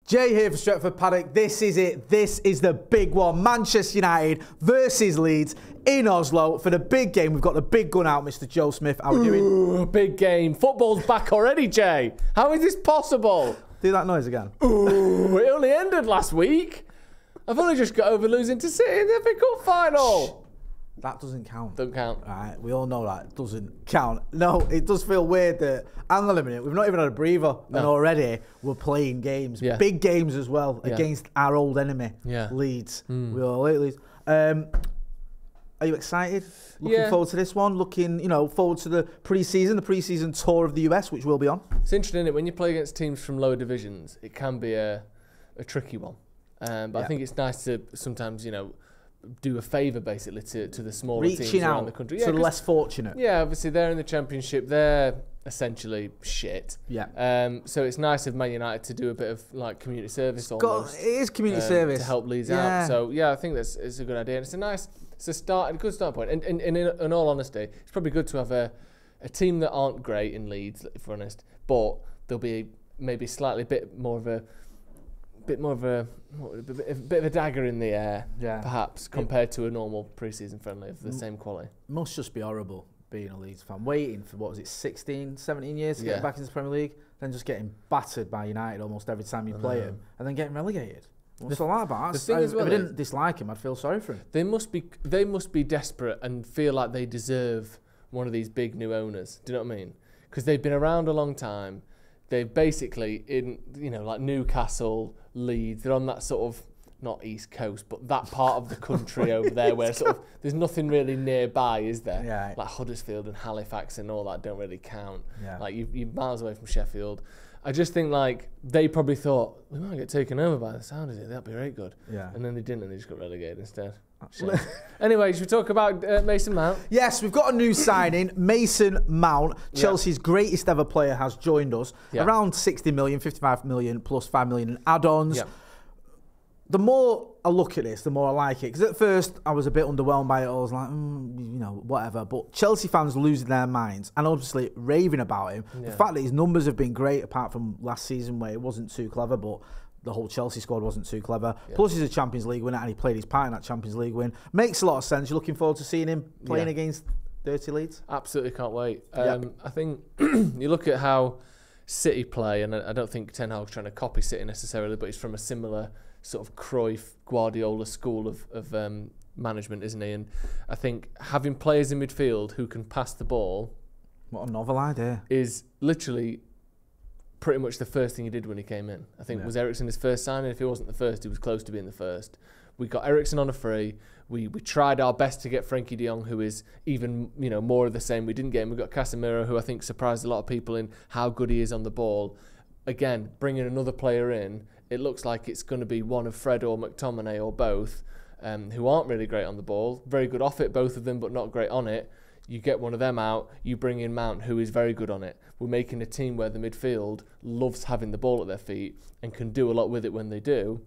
Jay here for Stretford, Paddock. This is it. This is the big one. Manchester United versus Leeds in Oslo for the big game. We've got the big gun out, Mr. Joe Smith. How are we doing? Big game. Football's back already, Jay. How is this possible? Do that noise again. Ooh, it only ended last week. I've only just got over losing to City in the FA Cup final. That doesn't count. Don't count. All right, we all know that doesn't count. No, it does feel weird that, hang on a minute, we've not even had a breather, and already we're playing games, big games as well, against our old enemy, Leeds. We all hate Leeds. Are you excited? Looking forward to this one? Looking, forward to the pre-season tour of the US, which will be on? It's interesting, isn't it? When you play against teams from lower divisions, it can be a tricky one. But I think it's nice to sometimes, do a favour basically to the smaller teams around the country. To the less fortunate. Yeah, obviously they're in the Championship. They're essentially shit. Yeah. So it's nice of Man United to do a bit of like community service almost. It is community service to help Leeds out. So yeah, I think it's a good idea. And it's a good start point. And in all honesty, it's probably good to have a team that aren't great in Leeds, if we're honest, but there'll be maybe slightly bit of a dagger in the air, perhaps, compared to a normal pre-season friendly of the same quality. Must just be horrible being a Leeds fan, waiting for, 16, 17 years to get back into the Premier League, then just getting battered by United almost every time you play them, and then getting relegated. What's all that about? If I didn't dislike him, I'd feel sorry for him. They must be desperate and feel like they deserve one of these big new owners. Do you know what I mean? Because they've been around a long time. They've basically, like Newcastle, Leeds, they're on that sort of, not East Coast, but that part of the country over there where sort of there's nothing really nearby, is there? Yeah. Like Huddersfield and Halifax and all that don't really count. Yeah. Like you're miles away from Sheffield. I just think like they probably thought, we might get taken over by the sound of it, that'd be very good. Yeah. And then they didn't, and they just got relegated instead. Anyway, should we talk about Mason Mount? Yes, we've got a new signing, Mason Mount. Chelsea's greatest ever player has joined us. Around 60 million, 55 million plus 5 million in add-ons. The more I look at this, the more I like it. Because at first, I was a bit underwhelmed by it. I was like, whatever. But Chelsea fans losing their minds and obviously raving about him. The fact that his numbers have been great, apart from last season where it wasn't too clever, but the whole Chelsea squad wasn't too clever. Plus, he's a Champions League winner and he played his part in that Champions League win. Makes a lot of sense. You're looking forward to seeing him playing against dirty Leeds? Absolutely can't wait. I think you look at how City play, and I don't think Ten Hag's trying to copy City necessarily, but he's from a similar sort of Cruyff, Guardiola school of management, isn't he? And I think having players in midfield who can pass the ball, what a novel idea, is literally pretty much the first thing he did when he came in. I think was Eriksen his first signing. If he wasn't the first, he was close to being the first. We got Eriksen on a free. We tried our best to get Frankie de Jong, who is even more of the same. We didn't get him. We got Casemiro, who I think surprised a lot of people in how good he is on the ball. Again, bringing another player in, it looks like it's going to be one of Fred or McTominay or both, who aren't really great on the ball. Very good off it, both of them, but not great on it. You get one of them out, you bring in Mount, who is very good on it. We're making a team where the midfield loves having the ball at their feet and can do a lot with it when they do.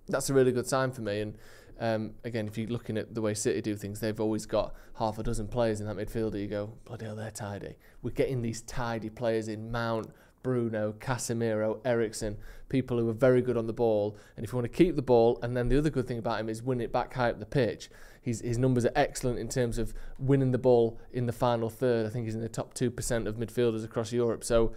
That's a really good sign for me. And again, if you're looking at the way City do things, they've always got half a dozen players in that midfield. You go, bloody hell, they're tidy. We're getting these tidy players in: Mount, Bruno, Casemiro, Eriksen, people who are very good on the ball. And if you want to keep the ball, and then the other good thing about him is win it back high up the pitch. His numbers are excellent in terms of winning the ball in the final third. I think he's in the top 2% of midfielders across Europe. So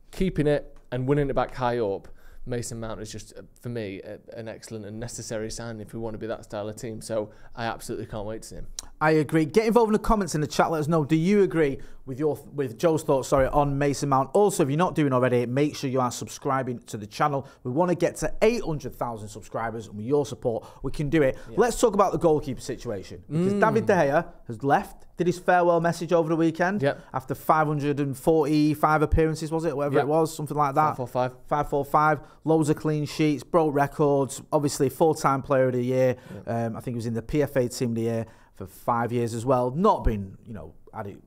keeping it and winning it back high up, Mason Mount is just, for me, an excellent and necessary sign if we want to be that style of team. So I absolutely can't wait to see him. I agree. Get involved in the comments in the chat. Let us know. Do you agree with Joe's thoughts? On Mason Mount. Also, if you're not doing already, make sure you are subscribing to the channel. We want to get to 800,000 subscribers, and with your support, we can do it. Let's talk about the goalkeeper situation, because David De Gea has left. Did his farewell message over the weekend after 545 appearances, was it? Whatever it was, something like that. 545. Loads of clean sheets, broke records. Obviously, full-time player of the year. I think he was in the PFA team of the year for 5 years as well. Not been, had it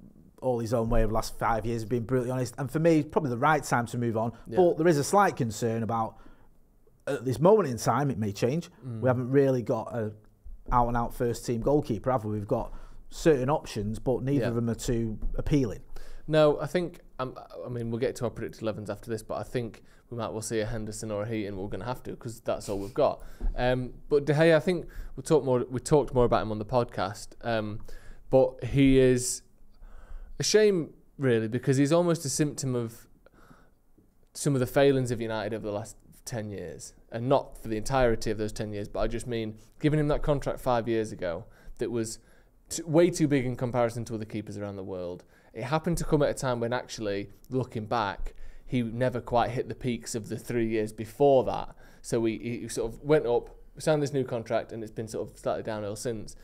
all his own way over the last 5 years, being brutally honest. And for me, probably the right time to move on. But there is a slight concern about, at this moment in time, it may change. We haven't really got a out-and-out first-team goalkeeper, have we? We've got certain options, but neither of them are too appealing. No, I think I mean, we'll get to our predicted 11s after this, but I think we might well see a Henderson or a Heaton. We're going to have to, because that's all we've got. But De Gea, I think we talked more about him on the podcast. But he is a shame, really, because he's almost a symptom of some of the failings of United over the last 10 years. And not for the entirety of those 10 years, but I just mean giving him that contract 5 years ago that was way too big in comparison to other keepers around the world. It happened to come at a time when, actually, looking back, he never quite hit the peaks of the 3 years before that. So he sort of went up, signed this new contract, and it's been sort of slightly downhill since.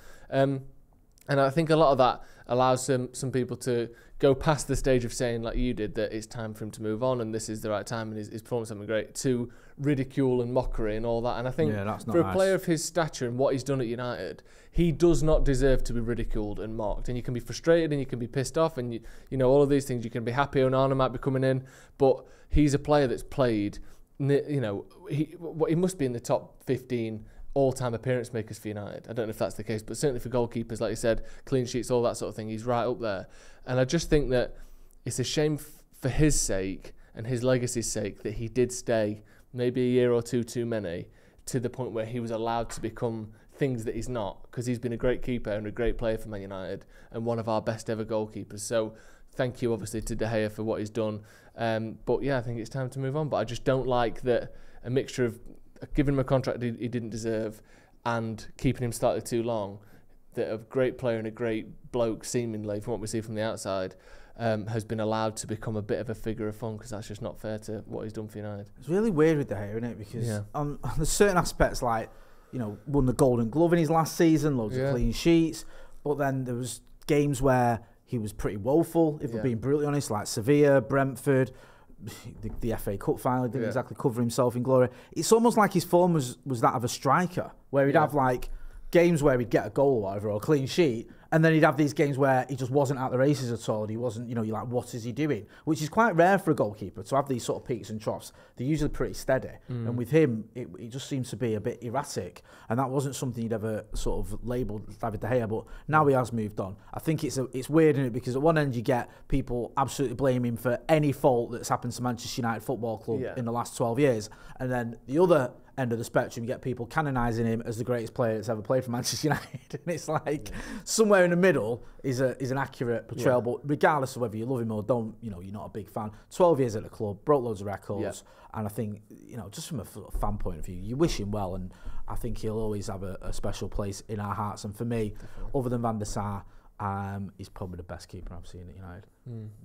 And I think a lot of that allows some people to go past the stage of saying, like you did, that it's time for him to move on and this is the right time and his performance has been great, to ridicule and mockery and all that. And I think for a player of his stature and what he's done at United, he does not deserve to be ridiculed and mocked. And you can be frustrated and you can be pissed off and you know all of these things. You can be happy Onana might be coming in, but he's a player that's played. You know, he must be in the top 15 all-time appearance makers for United. I don't know if that's the case, but certainly for goalkeepers, like you said, clean sheets, all that sort of thing, he's right up there. And I just think that it's a shame for his sake and his legacy's sake that he did stay maybe a year or two too many, to the point where he was allowed to become things that he's not, because he's been a great keeper and a great player for Man United and one of our best ever goalkeepers. So thank you, obviously, to De Gea for what he's done. But yeah, I think it's time to move on. But I just don't like that a mixture of giving him a contract he didn't deserve and keeping him slightly too long, that a great player and a great bloke, seemingly, from what we see from the outside, has been allowed to become a bit of a figure of fun, because that's just not fair to what he's done for United. It's really weird with De Gea, isn't it? Because on there's certain aspects, like, you know, won the Golden Glove in his last season, loads of clean sheets, but then there was games where he was pretty woeful, if we're being brutally honest, like Sevilla, Brentford, the FA Cup final, didn't exactly cover himself in glory. It's almost like his form was that of a striker, where he'd have like games where he'd get a goal or whatever, or a clean sheet, and then he'd have these games where he just wasn't at the races at all, and he wasn't, you know, you're like, what is he doing? Which is quite rare for a goalkeeper, to have these sort of peaks and troughs. They're usually pretty steady. And with him, it just seems to be a bit erratic, and that wasn't something you'd ever sort of labelled David De Gea, but now he has moved on. I think it's weird, isn't it? Because at one end you get people absolutely blaming him for any fault that's happened to Manchester United Football Club in the last 12 years, and then the other end of the spectrum, you get people canonising him as the greatest player that's ever played for Manchester United. And it's like somewhere in the middle is an accurate portrayal. But regardless of whether you love him or don't, you know, you're not a big fan. 12 years at the club, broke loads of records, and I think, you know, just from a fan point of view, you wish him well, and I think he'll always have a special place in our hearts. And for me, other than Van der Sar, he's probably the best keeper I've seen at United.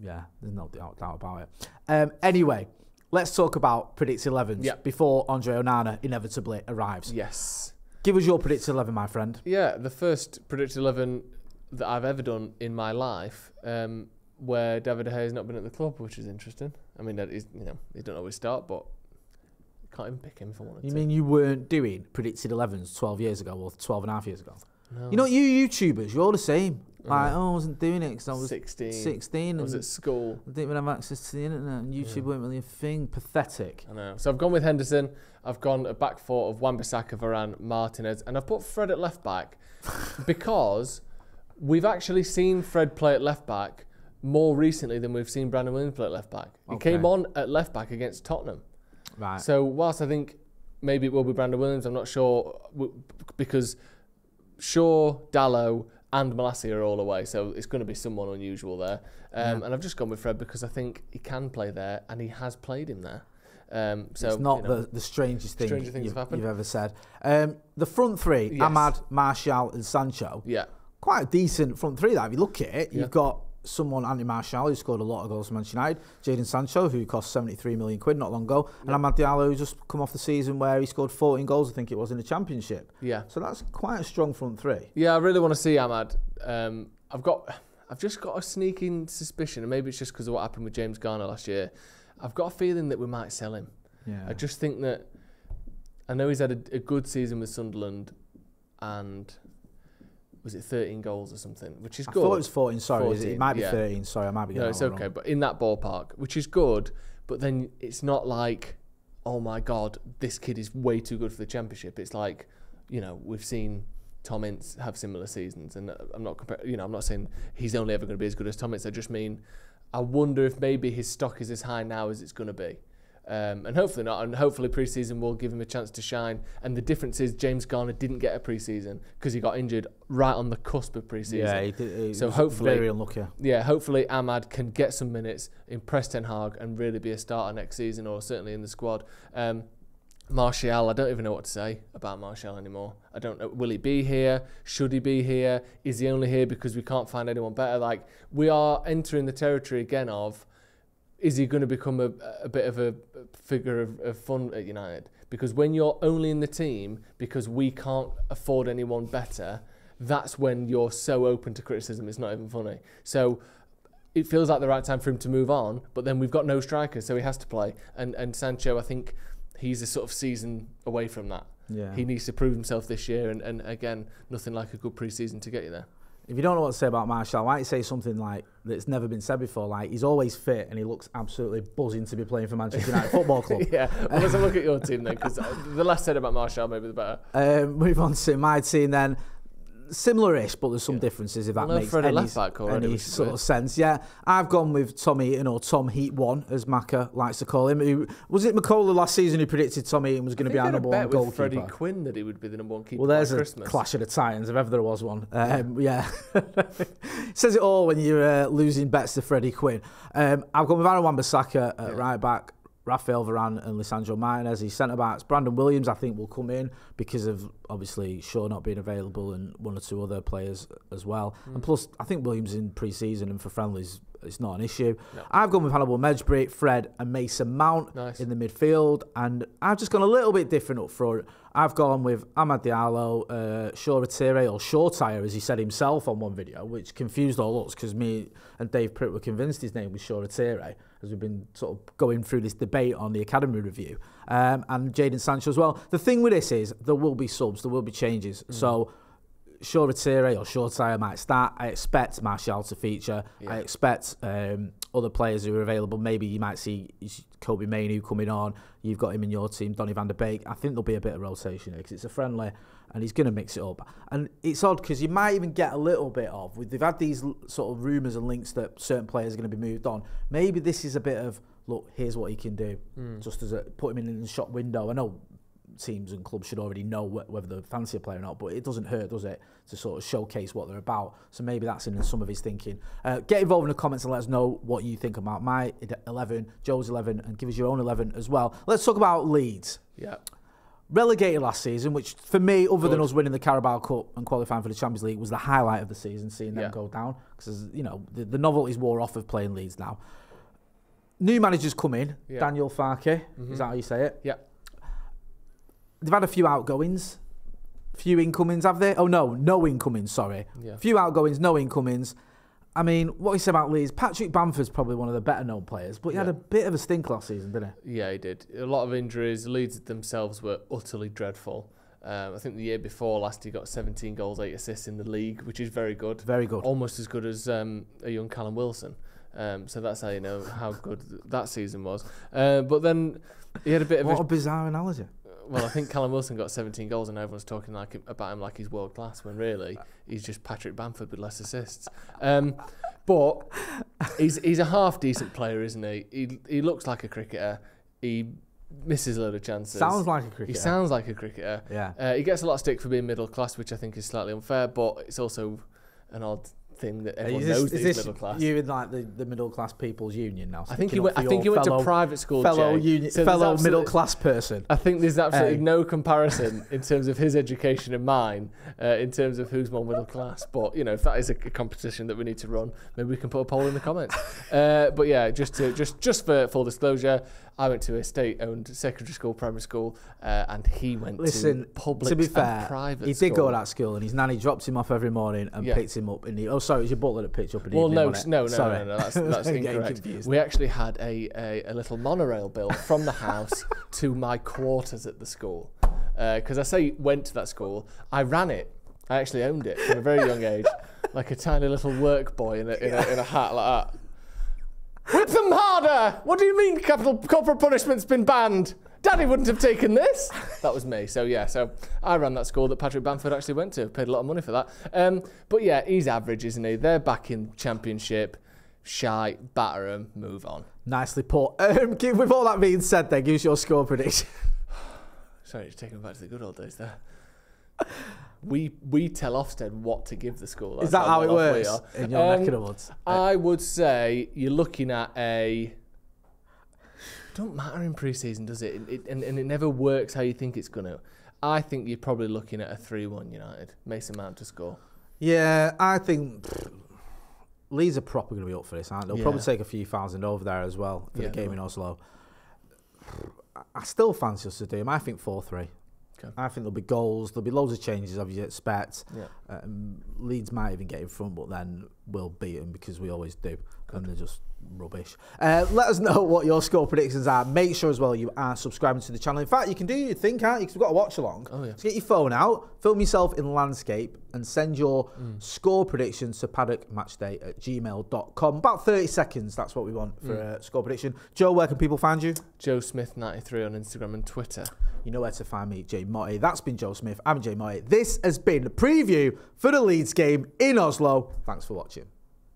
Yeah, there's no doubt about it. Anyway, let's talk about predicted 11s before Andre Onana inevitably arrives. Yes. Give us your predicted 11, my friend. Yeah, the first predicted 11 that I've ever done in my life, where David De Gea has not been at the club, which is interesting. I mean, that is, you know, he don't always start, but you can't even pick him if I wanted to. You mean you weren't doing predicted 11s 12 years ago or 12 and a half years ago? No. You know, you YouTubers, you're all the same. Like, I wasn't doing it because I was 16. I was at school. I didn't even have access to the internet, and YouTube weren't really a thing. Pathetic. I know. So I've gone with Henderson. I've gone a back four of Wan-Bissaka, Varane, Martinez, and I've put Fred at left back because we've actually seen Fred play at left back more recently than we've seen Brandon Williams play at left back. He came on at left back against Tottenham. Right. So whilst I think maybe it will be Brandon Williams, I'm not sure, because Shaw, Dalot and Malacia are all away, so it's going to be someone unusual there. And I've just gone with Fred because I think he can play there, and he has played him there. So it's not the strangest thing you've ever said. The front three, Yes. Ahmad, Martial and Sancho. Yeah. Quite a decent front three that. If you look at it, you've got someone, Anthony Martial, who scored a lot of goals for Manchester United, Jadon Sancho, who cost 73 million quid not long ago, and Amad Diallo, who just come off the season where he scored 14 goals, I think it was, in the Championship. Yeah. So that's quite a strong front three. Yeah, I really want to see Ahmad. I've just got a sneaking suspicion, and maybe it's just because of what happened with James Garner last year. I've got a feeling that we might sell him. Yeah. I just think that, I know he's had a good season with Sunderland, and was it 13 goals or something, which is good. I thought it was 14, sorry. 14, it might be 13, sorry, I might be getting No, it's okay, wrong. but in that ballpark, which is good, but then it's not like, oh my God, this kid is way too good for the Championship. It's like, you know, we've seen Tom Ince have similar seasons, and I'm not saying he's only ever going to be as good as Tom Ince. I just mean, I wonder if maybe his stock is as high now as it's going to be. And hopefully not, and hopefully pre-season will give him a chance to shine. And the difference is James Garner didn't get a pre-season because he got injured right on the cusp of pre-season. Yeah, he did, he so was hopefully, very unlucky. Yeah, hopefully Ahmad can get some minutes, impress Ten Hag, and really be a starter next season, or certainly in the squad. Martial, I don't even know what to say about Martial anymore. I don't know. Will he be here? Should he be here? Is he only here because we can't find anyone better? Like, we are entering the territory again of, is he going to become a bit of a figure of fun at United? Because when you're only in the team because we can't afford anyone better, that's when you're so open to criticism, it's not even funny. So it feels like the right time for him to move on, but then we've got no strikers, so he has to play. And Sancho, I think he's a sort of season away from that. Yeah. He needs to prove himself this year, and again, nothing like a good pre-season to get you there. If you don't know what to say about Martial, why don't you say something like that's never been said before? Like, he's always fit and he looks absolutely buzzing to be playing for Manchester United Football Club. Yeah, well, let's have a look at your team then, because the less said about Martial, maybe the better. Move on to my team then. Similar-ish, but there's some differences, if that makes any sort of sense. Yeah, I've gone with Tom Heaton, or Tom Heat 1, as Macca likes to call him. Was it McCullough last season who predicted Tom Heaton was going to be our number one goalkeeper? Freddie Quinn that he would be the number one keeper. Well, there's by a Christmas. clash of the Titans, if ever there was one. Yeah. Says it all when you're losing bets to Freddie Quinn. I've gone with Aaron Wan-Bissaka at right back, Rafael Varane and Lisandro Martinez. His centre-backs, Brandon Williams, I think, will come in because of, obviously, Shaw not being available and one or two other players as well. And plus, I think Williams in pre-season and for friendlies, it's not an issue. No. I've gone with Hannibal Mejbri, Fred and Mason Mount in the midfield. And I've just gone a little bit different up front. I've gone with Amad Diallo, Shawtire, or Shawtire, as he said himself on one video, which confused all us because me and Dave Pritt were convinced his name was Shawtire, as we've been sort of going through this debate on the Academy review, and Jadon Sancho as well. The thing with this is there will be subs, there will be changes. So Shawtire or Shawtire might start. I expect Martial to feature. I expect other players who are available. Maybe you might see Kobe Mainoo coming on. You've got him in your team, Donny van der Beek. I think there'll be a bit of rotation here because it's a friendly and he's going to mix it up. And it's odd because you might even get a little bit of, they've had these sort of rumours and links that certain players are going to be moved on. Maybe this is a bit of, look, here's what he can do. Just as put him in the shop window. I know teams and clubs should already know whether they fancy a player or not, but it doesn't hurt, does it, to sort of showcase what they're about. So maybe that's in some of his thinking. Get involved in the comments and let us know what you think about my 11, Joe's 11, and give us your own 11 as well. Let's talk about Leeds. Yeah. Relegated last season, which for me, other than us winning the Carabao Cup and qualifying for the Champions League, was the highlight of the season, seeing them go down. Because, you know, the novelty's wore off of playing Leeds now. New managers come in. Daniel Farke, is that how you say it? Yeah. They've had a few outgoings, few incomings, have they? Oh, no incomings, sorry. Yeah. Few outgoings, no incomings. I mean, what he said about Leeds, Patrick Bamford's probably one of the better known players, but he had a bit of a stink last season, didn't he? Yeah, he did. A lot of injuries. Leeds themselves were utterly dreadful. I think the year before last he got 17 goals, 8 assists in the league, which is very good. Very good. Almost as good as a young Callum Wilson. So that's how you know how good that season was. But then he had a bit of a bizarre analogy. Well, I think Callum Wilson got 17 goals and everyone's talking about him like he's world class, when really he's just Patrick Bamford with less assists. But he's a half decent player, isn't he? He looks like a cricketer. He misses a load of chances. Sounds like a cricketer. He sounds like a cricketer. Yeah. He gets a lot of stick for being middle class, which I think is slightly unfair, but it's also an odd thing that everyone knows that he's middle class. You in like the middle class people's union now? I think he went to private school. Fellow middle class person. I think there's absolutely no comparison in terms of his education and mine, in terms of who's more middle class. But you know, if that is a competition that we need to run, maybe we can put a poll in the comments. But yeah, just for full disclosure, I went to a state-owned secondary school, primary school, and he went to public to be fair, private he did go to that school, and his nanny dropped him off every morning and picked him up in the... Oh, sorry, it was your butler that picked you up in the evening, no, that's Getting incorrect. confused. We actually had a little monorail built from the house to my quarters at the school. Because I say went to that school, I ran it. I actually owned it from a very young age, like a tiny little work boy in a hat like that. Whip them harder! What do you mean corporal punishment's been banned? Daddy wouldn't have taken this. That was me. So I ran that school that Patrick Bamford actually went to. Paid a lot of money for that. But yeah, he's average, isn't he? They're back in Championship. shite, batter them, move on. Nicely put. With all that being said, then, give us your score prediction. Sorry, just taking me back to the good old days there. We tell Ofsted what to give the school. Is that how it works in your neck of the woods? I would say you're looking at a... Don't matter in pre-season, does it? And it never works how you think it's going to. I think you're probably looking at a 3-1 United. Mason Mount to score. Yeah, I think Leeds are proper going to be up for this, aren't they? They'll probably take a few thousand over there as well for the game in Oslo. I still fancy us to do them. I think 4-3. Okay. I think there'll be goals. There'll be loads of changes, as you expect. Yeah. Leeds might even get in front, but then we'll beat them because we always do. And they're just rubbish. Let us know what your score predictions are. Make sure as well you are subscribing to the channel. In fact, you can do your thing, can't you? Because we've got a watch along. Oh, yeah. So get your phone out, film yourself in landscape, and send your score predictions to paddockmatchday@gmail.com. About 30 seconds, that's what we want for a score prediction. Joe, where can people find you? Joe Smith 93 on Instagram and Twitter. You know where to find me, Jay Motti. That's been Joe Smith. I'm Jay Motti. This has been the preview for the Leeds game in Oslo. Thanks for watching.